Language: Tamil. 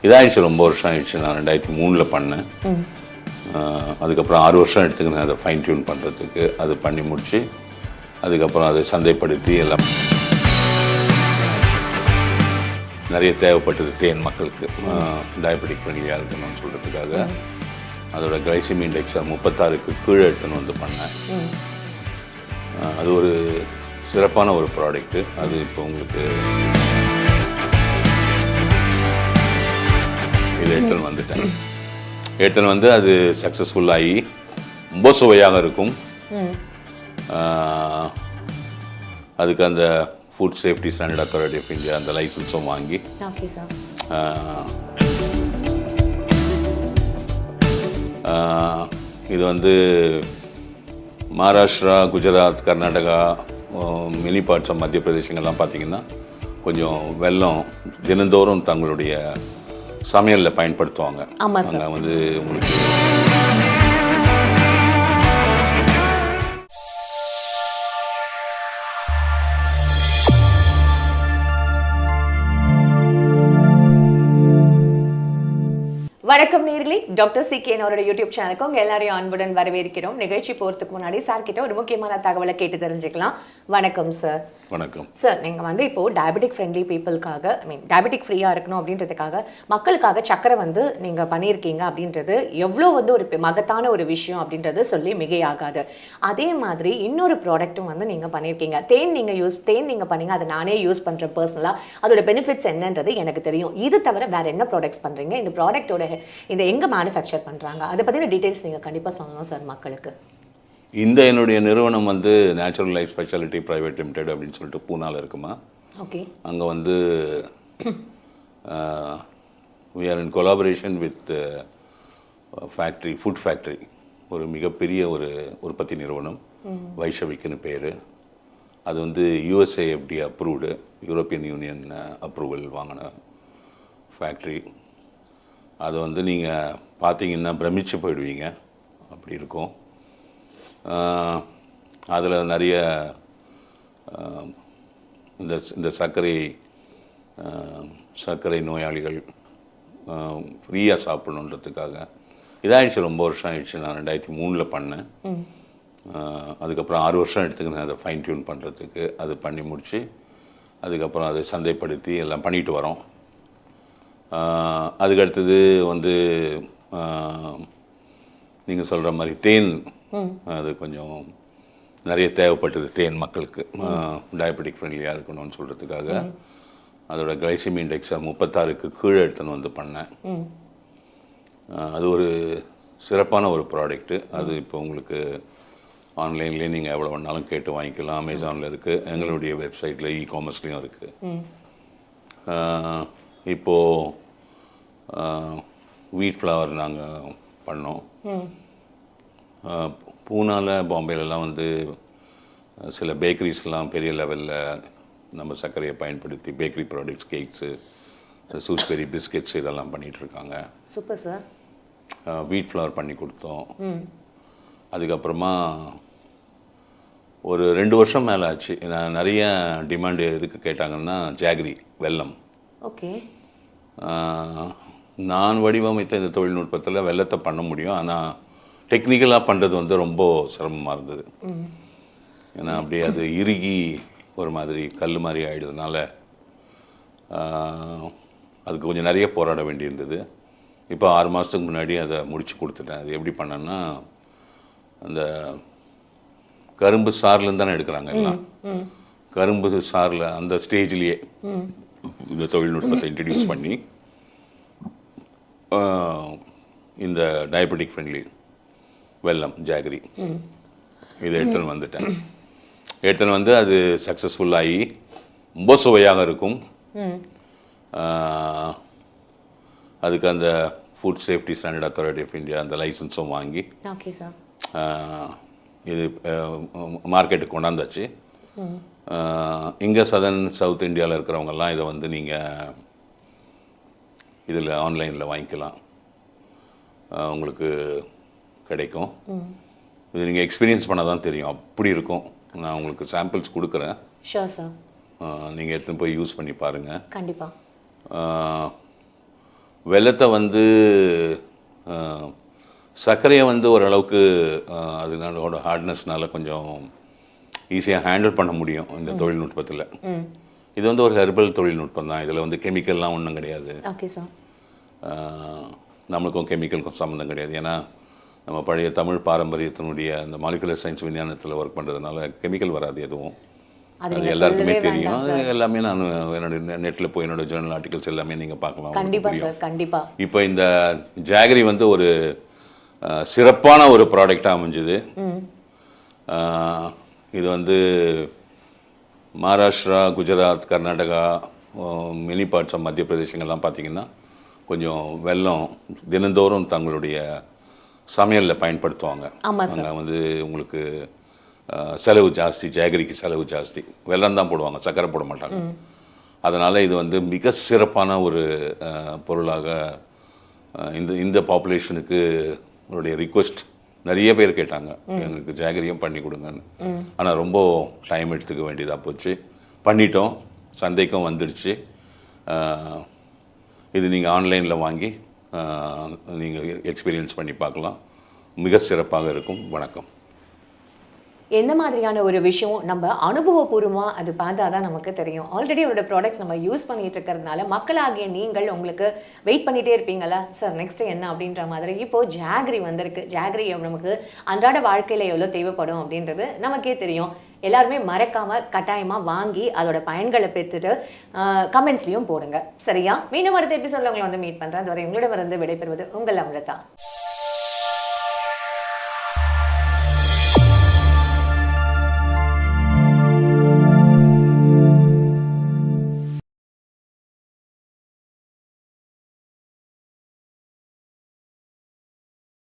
இதாகிடுச்சு, ரொம்ப வருஷம் ஆயிடுச்சு. நான் 2003 பண்ணேன். அதுக்கப்புறம் 6 வருஷம் எடுத்துக்கினேன் அதை ஃபைன் டியூன் பண்ணுறதுக்கு. அது பண்ணி முடித்து அதுக்கப்புறம் அதை சந்தைப்படுத்தி எல்லாம் நிறைய தேவைப்பட்டது தேன் மக்களுக்கு டயபெட்டிக் ஃப்ரெண்ட்லியாக இருக்கணும்னு சொல்கிறதுக்காக. அதோட கிளைசிமி இண்டெக்ஸை 36க்கு கீழே எடுத்துன்னு வந்து பண்ணேன். அது ஒரு சிறப்பான ஒரு ப்ராடக்ட்டு. அது இப்போ உங்களுக்கு இதை எடுத்துன்னு வந்துட்டேன். எடுத்துன்னு வந்து அது சக்ஸஸ்ஃபுல்லாகி ரொம்ப சுவையாக இருக்கும். அதுக்கு அந்த food safety standard authority of India அந்த லைசன்ஸும் வாங்கி இது வந்து Maharashtra, Gujarat, Karnataka, many parts of மத்திய பிரதேசங்கள்லாம் பார்த்திங்கன்னா கொஞ்சம் வெல்லம் தினந்தோறும் தங்களுடைய சமையலில் பயன்படுத்துவாங்க. அங்கே வந்து உங்களுக்கு வணக்கம் நேயர்களே, டாக்டர் சிகேன் அவரோட யூடியூப் சேனலுக்கு உங்க எல்லாரையும் அன்புடன் வரவேற்கிறோம். நிகழ்ச்சி போகிறதுக்கு முன்னாடி சார் கிட்ட ஒரு முக்கியமான தகவலை கேட்டு தெரிஞ்சுக்கலாம். வணக்கம் சார். வணக்கம் சார். நீங்கள் வந்து இப்போது டயபெட்டிக் ஃப்ரெண்ட்லி பீப்புளுக்காக, டயபெட்டிக் ஃப்ரீயாக இருக்கணும் அப்படின்றதுக்காக மக்களுக்காக சக்கரை வந்து நீங்கள் பண்ணியிருக்கீங்க அப்படின்றது எவ்வளோ வந்து ஒரு மகத்தான ஒரு விஷயம் அப்படின்றது சொல்லி மிகையாகாது. அதே மாதிரி இன்னொரு ப்ராடக்ட்டும் வந்து நீங்கள் பண்ணியிருக்கீங்க. தேன் நீங்கள் பண்ணீங்க, அதை நானே யூஸ் பண்ணுறேன் பர்சனலாக. அதோட பெனிஃபிட்ஸ் என்னன்றது எனக்கு தெரியும். இது தவிர வேறு என்ன ப்ராடக்ட்ஸ் பண்ணுறீங்க, இந்த ப்ராடக்ட்டோட இந்த எங்கே மேனுஃபேக்சர் பண்ணுறாங்க, அதை பற்றின டீட்டெயில்ஸ் நீங்கள் கண்டிப்பாக சொல்லணும் சார் மக்களுக்கு. இந்த என்னுடைய நிறுவனம் வந்து natural life speciality private limited அப்படின்னு சொல்லிட்டு பூனாவில் இருக்குமா. ஓகே. அங்கே வந்து we are in collaboration with factory, food factory, ஒரு மிகப்பெரிய ஒரு உற்பத்தி நிறுவனம், வைஷவிக்குன்னு பேர். அது வந்து USAFD approved, European union approval வாங்கின ஃபேக்ட்ரி. அது வந்து நீங்கள் பார்த்தீங்கன்னா பிரமிச்சு போயிடுவீங்க, அப்படி இருக்கும். அதில் நிறைய இந்த சர்க்கரை நோயாளிகள் ஃப்ரீயாக சாப்பிடணுன்றதுக்காக இதாகிடுச்சு, ரொம்ப வருஷம் ஆயிடுச்சு. நான் 2003 பண்ணேன். அதுக்கப்புறம் 6 வருஷம் எடுத்துக்கினேன் அதை ஃபைன் டியூன் பண்ணுறதுக்கு. அது பண்ணி முடித்து அதுக்கப்புறம் அதை சந்தைப்படுத்தி எல்லாம் பண்ணிட்டு வரோம். அதுக்கடுத்தது வந்து நீங்கள் சொல்கிற மாதிரி தேன், அது கொஞ்சம் நிறைய தேவைப்பட்டது தேன் மக்களுக்கு டயபெட்டிக் ஃப்ரெண்ட்லியாக இருக்கணும்னு சொல்கிறதுக்காக. அதோட கிளைசிமி இண்டெக்ஸை 36க்கு கீழே எடுத்துன்னு வந்து பண்ணேன். அது ஒரு சிறப்பான ஒரு ப்ராடக்ட்டு. அது இப்போ உங்களுக்கு ஆன்லைன்லேயே நீங்கள் எவ்வளோ வேணாலும் கேட்டு வாங்கிக்கலாம். அமேசானில் இருக்குது, எங்களுடைய வெப்சைட்டில் இ-காமர்ஸ்லேயும் இருக்குது. இப்போது வீட் ஃப்ளவர் நாங்கள் பண்ணோம். பூனாவில், பாம்பேலலாம் வந்து சில பேக்கரிஸ்லாம் பெரிய லெவலில் நம்ம சர்க்கரையை பயன்படுத்தி பேக்கரி ப்ராடக்ட்ஸ், கேக்ஸு, சூஸ்பெரி பிஸ்கெட்ஸ் இதெல்லாம் பண்ணிகிட்ருக்காங்க. Super sir. வீட் ஃப்ளவர் பண்ணி கொடுத்தோம். அதுக்கப்புறமா ஒரு 2 வருஷம் மேலே ஆச்சு. நான் நிறைய டிமாண்டு எதுக்கு கேட்டாங்கன்னா ஜாகரி வெல்லம். ஓகே. நான் வடிவமைத்த இந்த தொழில்நுட்பத்தில் வெல்லத்தை பண்ண முடியும், ஆனால் டெக்னிக்கலாக பண்ணுறது வந்து ரொம்ப சிரமமாக இருந்தது. ஏன்னா அப்படியே அது இறுகி ஒரு மாதிரி கல் மாதிரி ஆகிடுறதுனால அதுக்கு கொஞ்சம் நிறைய போராட வேண்டியிருந்தது. இப்போ 6 மாதத்துக்கு முன்னாடி அதை முடித்து கொடுத்துட்டேன். அது எப்படி பண்ணேன்னா, அந்த கரும்பு சார்லேருந்து தானே எடுக்கிறாங்க எல்லாம். கரும்பு சாரில் அந்த ஸ்டேஜ்லேயே இந்த தொழில்நுட்பத்தை இன்ட்ரடியூஸ் பண்ணி இந்த டயபெட்டிக் ஃப்ரெண்ட்லி வெல்லம் ஜாகரி இதை எடுத்துன்னு வந்துட்டேன். எடுத்துன்னு வந்து அது சக்ஸஸ்ஃபுல்லாகி ரொம்ப சுவையாக இருக்கும். அதுக்கு அந்த food safety standard authority of India அந்த லைசன்ஸும் வாங்கி இது மார்க்கெட்டுக்கு கொண்டாந்தாச்சு. இங்கே சவுத் இந்தியாவில் இருக்கிறவங்கெல்லாம் இதை வந்து நீங்கள் இதில் ஆன்லைனில் வாங்கிக்கலாம், உங்களுக்கு கிடைக்கும். இது நீங்கள் எக்ஸ்பீரியன்ஸ் பண்ண தான் தெரியும், அப்படி இருக்கும். நான் உங்களுக்கு சாம்பிள்ஸ் கொடுக்குறேன். Sure sir. நீங்கள் எடுத்துன்னு போய் யூஸ் பண்ணி பாருங்கள். கண்டிப்பாக. வெல்லத்தை வந்து சர்க்கரையை வந்து ஓரளவுக்கு அதனோட ஹார்ட்னஸ்னால கொஞ்சம் ஈஸியாக ஹேண்டில் பண்ண முடியும் இந்த தொழில்நுட்பத்தில். இது வந்து ஒரு ஹெர்பல் தொழில்நுட்பம் தான். இதில் வந்து கெமிக்கல்லாம் ஒன்றும் கிடையாது. Okay sir. நம்மளுக்கும் கெமிக்கலுக்கும் சம்மந்தம் கிடையாது. ஏன்னா நம்ம பழைய தமிழ் பாரம்பரியத்தினுடைய அந்த மாலிகுலர் சயின்ஸ் விஞ்ஞானத்தில் ஒர்க் பண்ணுறதுனால கெமிக்கல் வராது எதுவும். அது எல்லாருக்குமே தெரியும். அது எல்லாமே நான் என்னோட நெட்டில் போய் என்னோட ஜேர்னல் ஆர்டிகல்ஸ் எல்லாமே நீங்கள் பார்க்கலாம். கண்டிப்பாக சார், கண்டிப்பாக. இப்போ இந்த ஜாகரி வந்து ஒரு சிறப்பான ஒரு ப்ராடக்டாக அமைஞ்சுது. இது வந்து Maharashtra, Gujarat, Karnataka, many parts of மத்திய பிரதேசங்கள்லாம் பார்த்தீங்கன்னா கொஞ்சம் வெல்லம் தினந்தோறும் தங்களுடைய சமையலில் பயன்படுத்துவாங்க. அங்கே வந்து உங்களுக்கு செலவு ஜாஸ்தி, ஜாகரிக்கு செலவு ஜாஸ்தி, வெல்லம் தான் போடுவாங்க, சர்க்கரை போட மாட்டாங்க. அதனால் இது வந்து மிக சிறப்பான ஒரு பொருளாக இந்த பாப்புலேஷனுக்கு உங்களுடைய ரிக்வெஸ்ட் நிறைய பேர் கேட்டாங்க, எங்களுக்கு ஜாகரியும் பண்ணி கொடுங்கன்னு. ஆனால் ரொம்ப டைம் எடுத்துக்க வேண்டியதாக போச்சு. பண்ணிட்டோம், சந்தைக்கும் வந்துடுச்சு. இது நீங்கள் ஆன்லைனில் வாங்கி நீங்கள் எக்ஸ்பீரியன்ஸ் பண்ணி பார்க்கலாம். மிக சிறப்பாக இருக்கும். வணக்கம். எந்த மாதிரியான ஒரு விஷயம் நம்ம அனுபவபூர்வமாக அது பார்த்தா தான் நமக்கு தெரியும். ஆல்ரெடி அவரோட ப்ராடக்ட்ஸ் நம்ம யூஸ் பண்ணிட்டு இருக்கிறதுனால மக்களாகிய நீங்கள் உங்களுக்கு வெயிட் பண்ணிகிட்டே இருப்பீங்களா சார் நெக்ஸ்ட் என்ன அப்படின்ற மாதிரி. இப்போது ஜாகரி வந்திருக்கு. ஜாகரி நமக்கு அன்றாட வாழ்க்கையில் எவ்வளோ தேவைப்படும் அப்படின்றது நமக்கே தெரியும். எல்லாருமே மறக்காமல் கட்டாயமாக வாங்கி அதோட பயன்களை பெற்றுட்டு கமெண்ட்ஸ்லையும் போடுங்க. சரியா? மீண்டும் அடுத்த எபிசோடில் உங்களை வந்து மீட் பண்ணுறேன். அதுவரை உங்களிடமிருந்து விடைபெறுவது உங்கள் அமிர்தா.